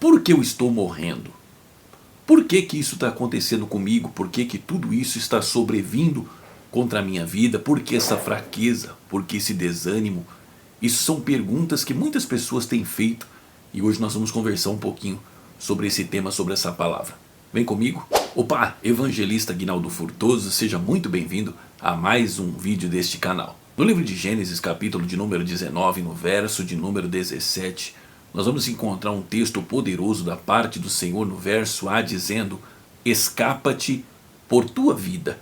Por que eu estou morrendo? Por que que isso está acontecendo comigo? Por que que tudo isso está sobrevindo contra a minha vida? Por que essa fraqueza? Por que esse desânimo? Isso são perguntas que muitas pessoas têm feito e hoje nós vamos conversar um pouquinho sobre esse tema, sobre essa palavra. Vem comigo? Opa, evangelista Aguinaldo Furtoso, seja muito bem-vindo a mais um vídeo deste canal. No livro de Gênesis, capítulo de número 19, no verso de número 17, nós vamos encontrar um texto poderoso da parte do Senhor no verso A dizendo: escapa-te por tua vida.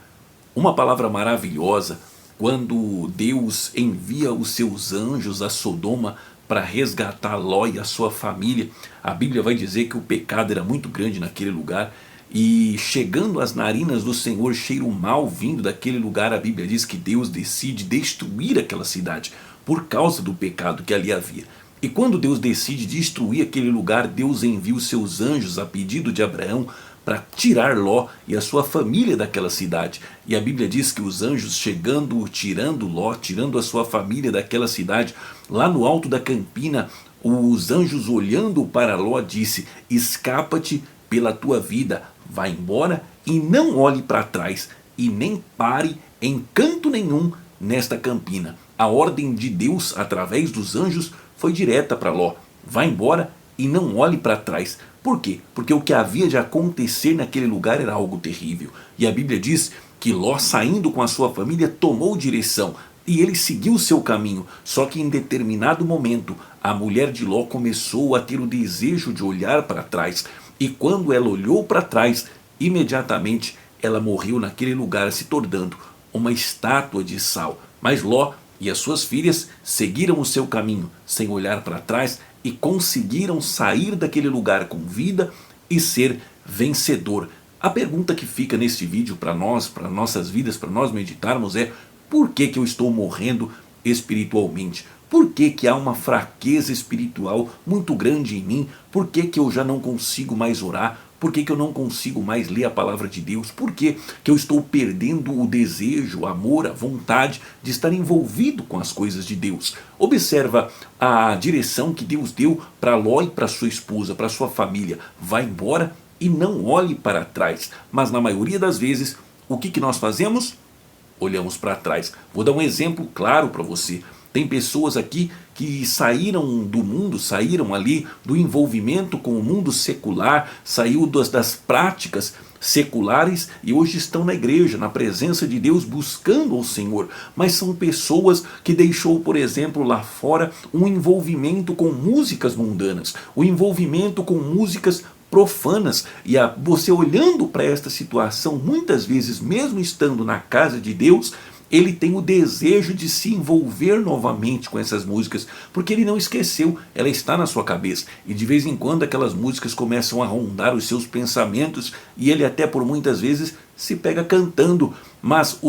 Uma palavra maravilhosa quando Deus envia os seus anjos a Sodoma para resgatar Ló e a sua família. A Bíblia vai dizer que o pecado era muito grande naquele lugar e chegando às narinas do Senhor cheiro mau vindo daquele lugar, a Bíblia diz que Deus decide destruir aquela cidade por causa do pecado que ali havia. E quando Deus decide destruir aquele lugar, Deus envia os seus anjos a pedido de Abraão para tirar Ló e a sua família daquela cidade. E a Bíblia diz que os anjos chegando, tirando Ló, tirando a sua família daquela cidade, lá no alto da campina, os anjos olhando para Ló disse: escapa-te pela tua vida, vá embora e não olhe para trás e nem pare em canto nenhum nesta campina. A ordem de Deus através dos anjos foi direta para Ló: vá embora e não olhe para trás. Por quê? Porque o que havia de acontecer naquele lugar era algo terrível. E a Bíblia diz que Ló, saindo com a sua família, tomou direção e ele seguiu o seu caminho. Só que em determinado momento a mulher de Ló começou a ter o desejo de olhar para trás. E quando ela olhou para trás, imediatamente ela morreu naquele lugar, se tornando uma estátua de sal. Mas Ló e as suas filhas seguiram o seu caminho sem olhar para trás e conseguiram sair daquele lugar com vida e ser vencedor. A pergunta que fica neste vídeo para nós, para nossas vidas, para nós meditarmos é: por que que eu estou morrendo espiritualmente? Por que que há uma fraqueza espiritual muito grande em mim? Por que que eu já não consigo mais orar? Por que que eu não consigo mais ler a palavra de Deus? Por que que eu estou perdendo o desejo, o amor, a vontade de estar envolvido com as coisas de Deus? Observa a direção que Deus deu para Ló e para sua esposa, para sua família. Vá embora e não olhe para trás. Mas na maioria das vezes, o que que nós fazemos? Olhamos para trás. Vou dar um exemplo claro para você. Tem pessoas aqui que saíram do mundo, saíram ali do envolvimento com o mundo secular, saiu das práticas seculares e hoje estão na igreja, na presença de Deus, buscando o Senhor. Mas são pessoas que deixou, por exemplo, lá fora um envolvimento com músicas mundanas, o envolvimento com músicas profanas. E você olhando para esta situação, muitas vezes mesmo estando na casa de Deus, ele tem o desejo de se envolver novamente com essas músicas, porque ele não esqueceu, ela está na sua cabeça. E de vez em quando aquelas músicas começam a rondar os seus pensamentos e ele até por muitas vezes se pega cantando. Mas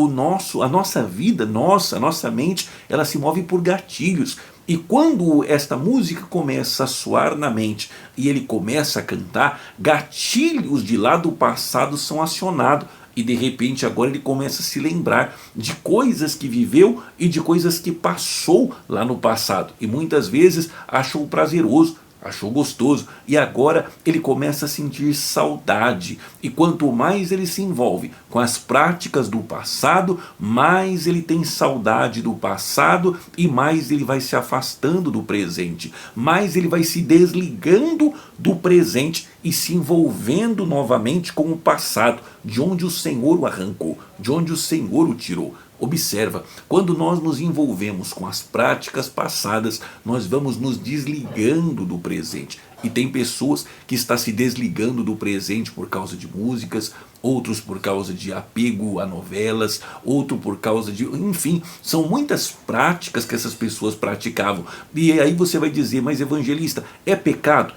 a nossa vida, a nossa mente, ela se move por gatilhos. E quando esta música começa a soar na mente e ele começa a cantar, gatilhos de lá do passado são acionados. E de repente agora ele começa a se lembrar de coisas que viveu e de coisas que passou lá no passado. E muitas vezes achou prazeroso, achou gostoso. E agora ele começa a sentir saudade. E quanto mais ele se envolve com as práticas do passado, mais ele tem saudade do passado e mais ele vai se afastando do presente. Mais ele vai se desligando do presente e se envolvendo novamente com o passado, de onde o Senhor o arrancou, de onde o Senhor o tirou. Observa, quando nós nos envolvemos com as práticas passadas, nós vamos nos desligando do presente. E tem pessoas que estão se desligando do presente por causa de músicas, outros por causa de apego a novelas, outro por causa de... enfim, são muitas práticas que essas pessoas praticavam. E aí você vai dizer: mas evangelista, é pecado?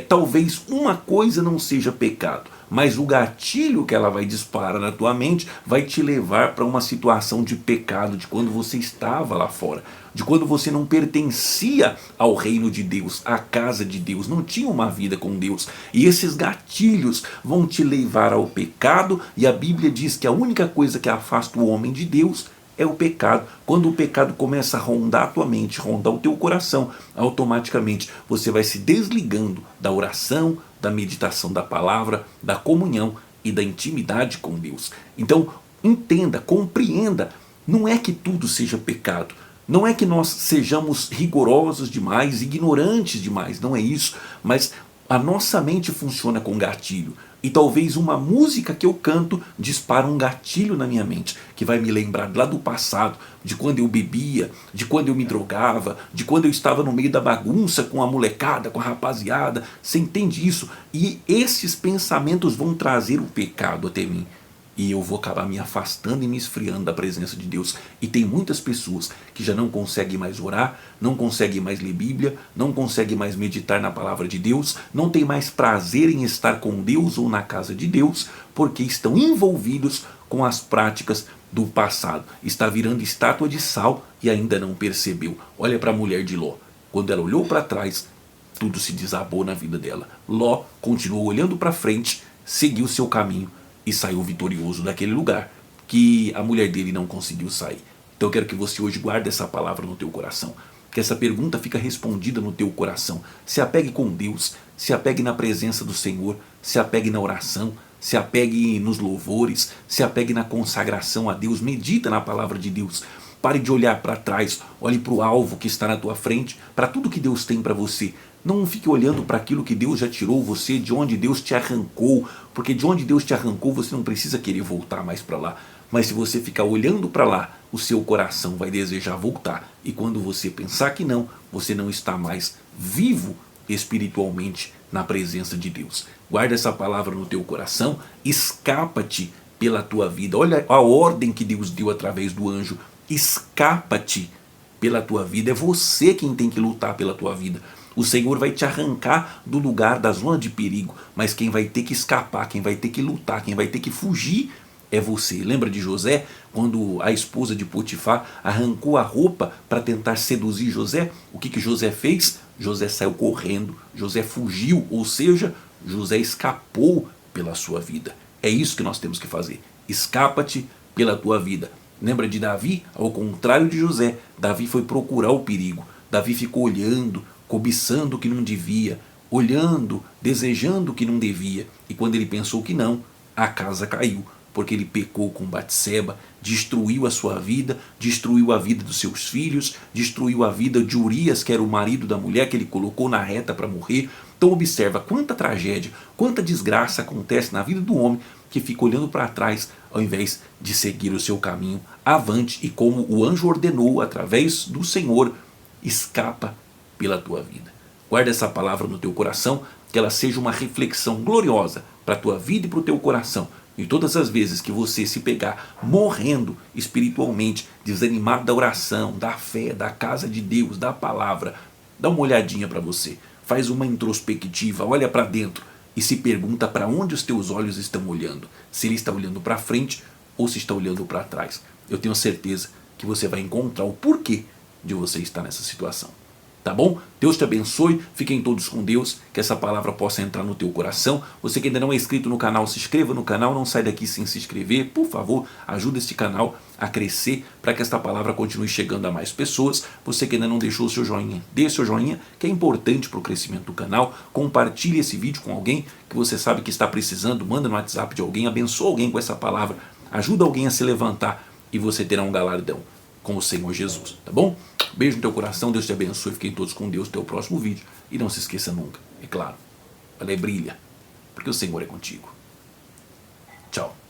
Talvez uma coisa não seja pecado, mas o gatilho que ela vai disparar na tua mente vai te levar para uma situação de pecado, de quando você estava lá fora, de quando você não pertencia ao reino de Deus, à casa de Deus, não tinha uma vida com Deus. E esses gatilhos vão te levar ao pecado, e a Bíblia diz que a única coisa que afasta o homem de Deus é o pecado. Quando o pecado começa a rondar a tua mente, rondar o teu coração, automaticamente você vai se desligando da oração, da meditação da palavra, da comunhão e da intimidade com Deus. Então, entenda, compreenda, não é que tudo seja pecado, não é que nós sejamos rigorosos demais, ignorantes demais, não é isso, mas a nossa mente funciona com gatilho. E talvez uma música que eu canto dispara um gatilho na minha mente, que vai me lembrar lá do passado, de quando eu bebia, de quando eu me drogava, de quando eu estava no meio da bagunça com a molecada, com a rapaziada. Você entende isso? E esses pensamentos vão trazer o pecado até mim. E eu vou acabar me afastando e me esfriando da presença de Deus. E tem muitas pessoas que já não conseguem mais orar, não conseguem mais ler Bíblia, não conseguem mais meditar na palavra de Deus, não tem mais prazer em estar com Deus ou na casa de Deus, porque estão envolvidos com as práticas do passado. Está virando estátua de sal e ainda não percebeu. Olha para a mulher de Ló. Quando ela olhou para trás, tudo se desabou na vida dela. Ló continuou olhando para frente, seguiu seu caminho e saiu vitorioso daquele lugar que a mulher dele não conseguiu sair. Então eu quero que você hoje guarde essa palavra no teu coração, que essa pergunta fica respondida no teu coração. Se apegue com Deus, se apegue na presença do Senhor, se apegue na oração, se apegue nos louvores, se apegue na consagração a Deus, medita na palavra de Deus. Pare de olhar para trás, olhe para o alvo que está na tua frente, para tudo que Deus tem para você. Não fique olhando para aquilo que Deus já tirou você, de onde Deus te arrancou, porque de onde Deus te arrancou você não precisa querer voltar mais para lá. Mas se você ficar olhando para lá, o seu coração vai desejar voltar. E quando você pensar que não, você não está mais vivo espiritualmente na presença de Deus. Guarda essa palavra no teu coração, escapa-te pela tua vida. Olha a ordem que Deus deu através do anjo. Escapa-te pela tua vida. É você quem tem que lutar pela tua vida. O Senhor vai te arrancar do lugar, da zona de perigo, mas quem vai ter que escapar, quem vai ter que lutar, quem vai ter que fugir é você. Lembra de José, quando a esposa de Potifar arrancou a roupa para tentar seduzir José? O que José fez? José saiu correndo, José fugiu, ou seja, José escapou pela sua vida. É isso que nós temos que fazer. Escapa-te pela tua vida. Lembra de Davi? Ao contrário de José, Davi foi procurar o perigo. Davi ficou olhando, cobiçando o que não devia, olhando, desejando o que não devia. E quando ele pensou que não, a casa caiu, porque ele pecou com Batseba, destruiu a sua vida, destruiu a vida dos seus filhos, destruiu a vida de Urias, que era o marido da mulher que ele colocou na reta para morrer. Então observa quanta tragédia, quanta desgraça acontece na vida do homem que fica olhando para trás ao invés de seguir o seu caminho avante. E como o anjo ordenou através do Senhor, escapa pela tua vida. Guarda essa palavra no teu coração, que ela seja uma reflexão gloriosa para a tua vida e para o teu coração. E todas as vezes que você se pegar morrendo espiritualmente, desanimado da oração, da fé, da casa de Deus, da palavra, dá uma olhadinha para você, faz uma introspectiva, olha para dentro e se pergunta para onde os teus olhos estão olhando. Se ele está olhando para frente ou se está olhando para trás. Eu tenho certeza que você vai encontrar o porquê de você estar nessa situação. Tá bom? Deus te abençoe, fiquem todos com Deus, que essa palavra possa entrar no teu coração. Você que ainda não é inscrito no canal, se inscreva no canal, não sai daqui sem se inscrever. Por favor, ajuda este canal a crescer para que esta palavra continue chegando a mais pessoas. Você que ainda não deixou o seu joinha, dê seu joinha, que é importante para o crescimento do canal. Compartilhe esse vídeo com alguém que você sabe que está precisando, manda no WhatsApp de alguém, abençoa alguém com essa palavra, ajuda alguém a se levantar e você terá um galardão com o Senhor Jesus, tá bom? Beijo no teu coração, Deus te abençoe, fiquem todos com Deus, até o próximo vídeo. E não se esqueça nunca, é claro, ela brilha, porque o Senhor é contigo. Tchau.